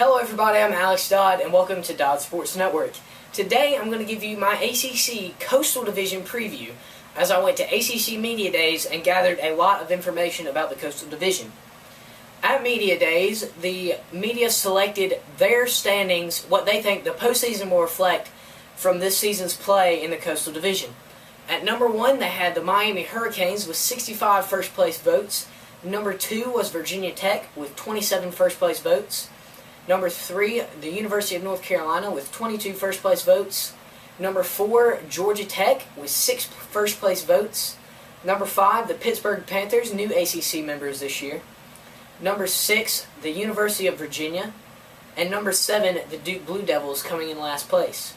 Hello everybody, I'm Alex Dodd and welcome to Dodd Sports Network. Today I'm going to give you my ACC Coastal Division preview as I went to ACC Media Days and gathered a lot of information about the Coastal Division. At Media Days, the media selected their standings, what they think the postseason will reflect from this season's play in the Coastal Division. At number 1, they had the Miami Hurricanes with 65 first-place votes. Number 2 was Virginia Tech with 27 first-place votes. Number 3, the University of North Carolina with 22 first-place votes. Number 4, Georgia Tech with 6 first-place votes. Number 5, the Pittsburgh Panthers, new ACC members this year. Number 6, the University of Virginia. And number 7, the Duke Blue Devils coming in last place.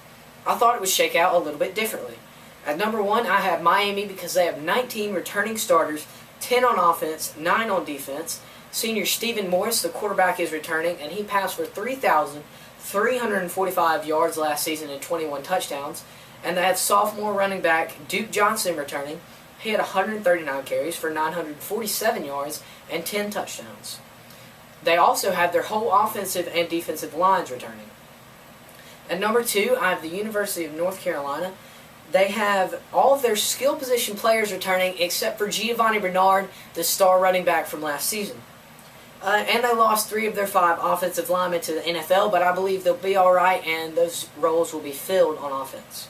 I thought it would shake out a little bit differently. At number 1, I have Miami because they have 19 returning starters, 10 on offense, 9 on defense. Senior Stephen Morris, the quarterback, is returning, and he passed for 3,345 yards last season and 21 touchdowns. And they had sophomore running back Duke Johnson returning. He had 139 carries for 947 yards and 10 touchdowns. They also have their whole offensive and defensive lines returning. At number 2, I have the University of North Carolina. They have all of their skill position players returning except for Giovanni Bernard, the star running back from last season. And they lost 3 of their 5 offensive linemen to the NFL, but I believe they'll be alright and those roles will be filled on offense.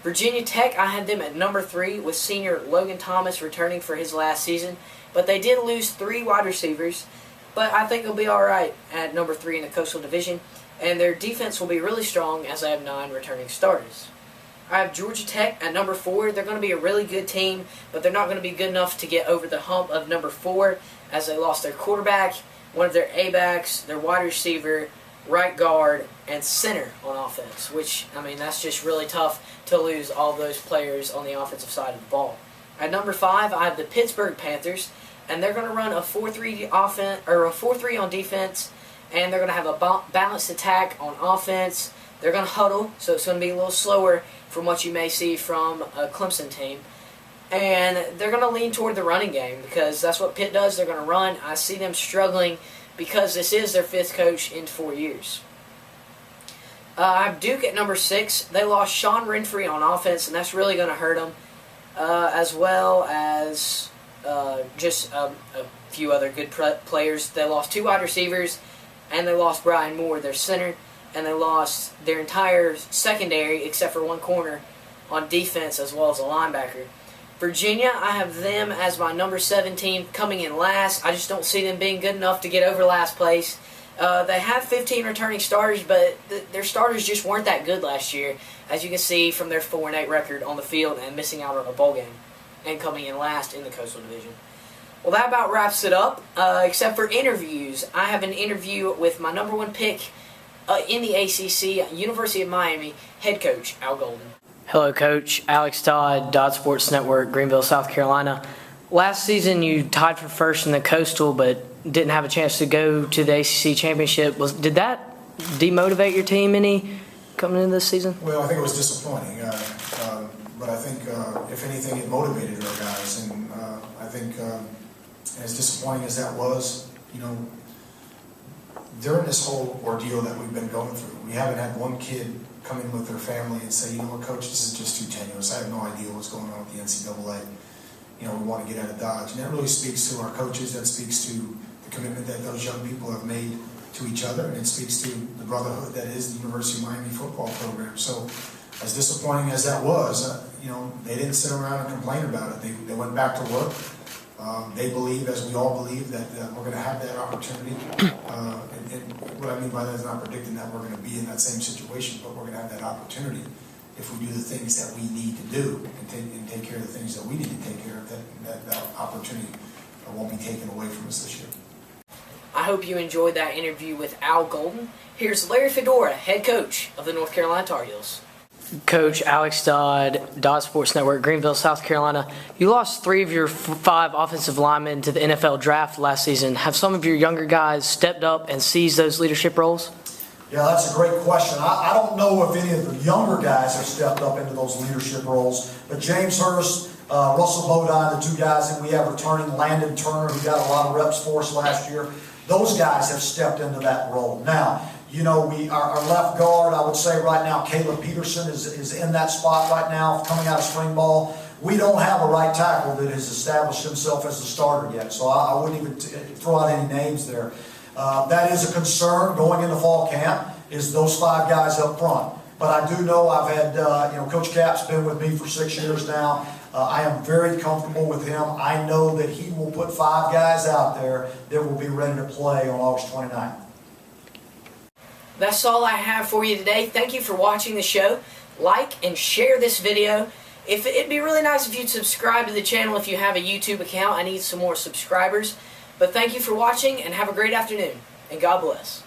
Virginia Tech, I had them at number 3 with senior Logan Thomas returning for his last season, but they did lose 3 wide receivers, but I think they'll be alright at number 3 in the Coastal Division, and their defense will be really strong as they have 9 returning starters. I have Georgia Tech at number 4. They're going to be a really good team, but they're not going to be good enough to get over the hump of number 4 as they lost their quarterback, one of their A-backs, their wide receiver, right guard, and center on offense, which, I mean, that's just really tough to lose all those players on the offensive side of the ball. At number 5, I have the Pittsburgh Panthers, and they're going to run a 4-3 offense or a 4-3 on defense, and they're going to have a balanced attack on offense. They're going to huddle, so it's going to be a little slower from what you may see from a Clemson team. And they're going to lean toward the running game because that's what Pitt does. They're going to run. I see them struggling because this is their 5th coach in 4 years. I have Duke at number 6. They lost Sean Renfrey on offense, and that's really going to hurt them, as well as just a few other good players. They lost 2 wide receivers, and they lost Brian Moore, their center, and they lost their entire secondary except for one corner on defense as well as a linebacker. Virginia, I have them as my number 7 team coming in last. I just don't see them being good enough to get over last place. They have 15 returning starters, but their starters just weren't that good last year, as you can see from their 4-8 record on the field and missing out on a bowl game and coming in last in the Coastal Division. Well, that about wraps it up, except for interviews. I have an interview with my number 1 pick in the ACC, University of Miami, head coach Al Golden. Hello, Coach. Alex Dodd, Dodd Sports Network, Greenville, South Carolina. Last season, you tied for first in the Coastal, but didn't have a chance to go to the ACC Championship. Did that demotivate your team any coming into this season? Well, I think it was disappointing, but I think, if anything, it motivated our guys. And I think, as disappointing as that was, you know, during this whole ordeal that we've been going through, we haven't had one kid come in with their family and say, you know what, Coach, this is just too tenuous. I have no idea what's going on with the NCAA. You know, we want to get out of Dodge. And that really speaks to our coaches. That speaks to the commitment that those young people have made to each other. And it speaks to the brotherhood that is the University of Miami football program. So as disappointing as that was, you know, they didn't sit around and complain about it. They went back to work. They believe, as we all believe, that we're going to have that opportunity. And what I mean by that is not predicting that we're going to be in that same situation, but we're going to have that opportunity if we do the things that we need to do and take care of the things that we need to take care of. That opportunity won't be taken away from us this year. I hope you enjoyed that interview with Al Golden. Here's Larry Fedora, head coach of the North Carolina Tar Heels. Coach Alex Dodd, Dodd Sports Network, Greenville, South Carolina. You lost 3 of your 5 offensive linemen to the NFL draft last season. Have some of your younger guys stepped up and seized those leadership roles? Yeah, that's a great question. I don't know if any of the younger guys have stepped up into those leadership roles, but James Hurst, Russell Bodine, the 2 guys that we have returning, Landon Turner, who got a lot of reps for us last year, Those guys have stepped into that role. Now, you know, our left guard, I would say right now, Caleb Peterson is in that spot right now, coming out of spring ball. We don't have a right tackle that has established himself as a starter yet, so I wouldn't even throw out any names there. That is a concern going into fall camp, is those 5 guys up front. But I do know I've had, you know, Coach Cap's been with me for 6 years now. I am very comfortable with him. I know that he will put 5 guys out there that will be ready to play on August 29th. That's all I have for you today. Thank you for watching the show. Like and share this video. It'd be really nice if you'd subscribe to the channel if you have a YouTube account. I need some more subscribers. But thank you for watching, and have a great afternoon. And God bless.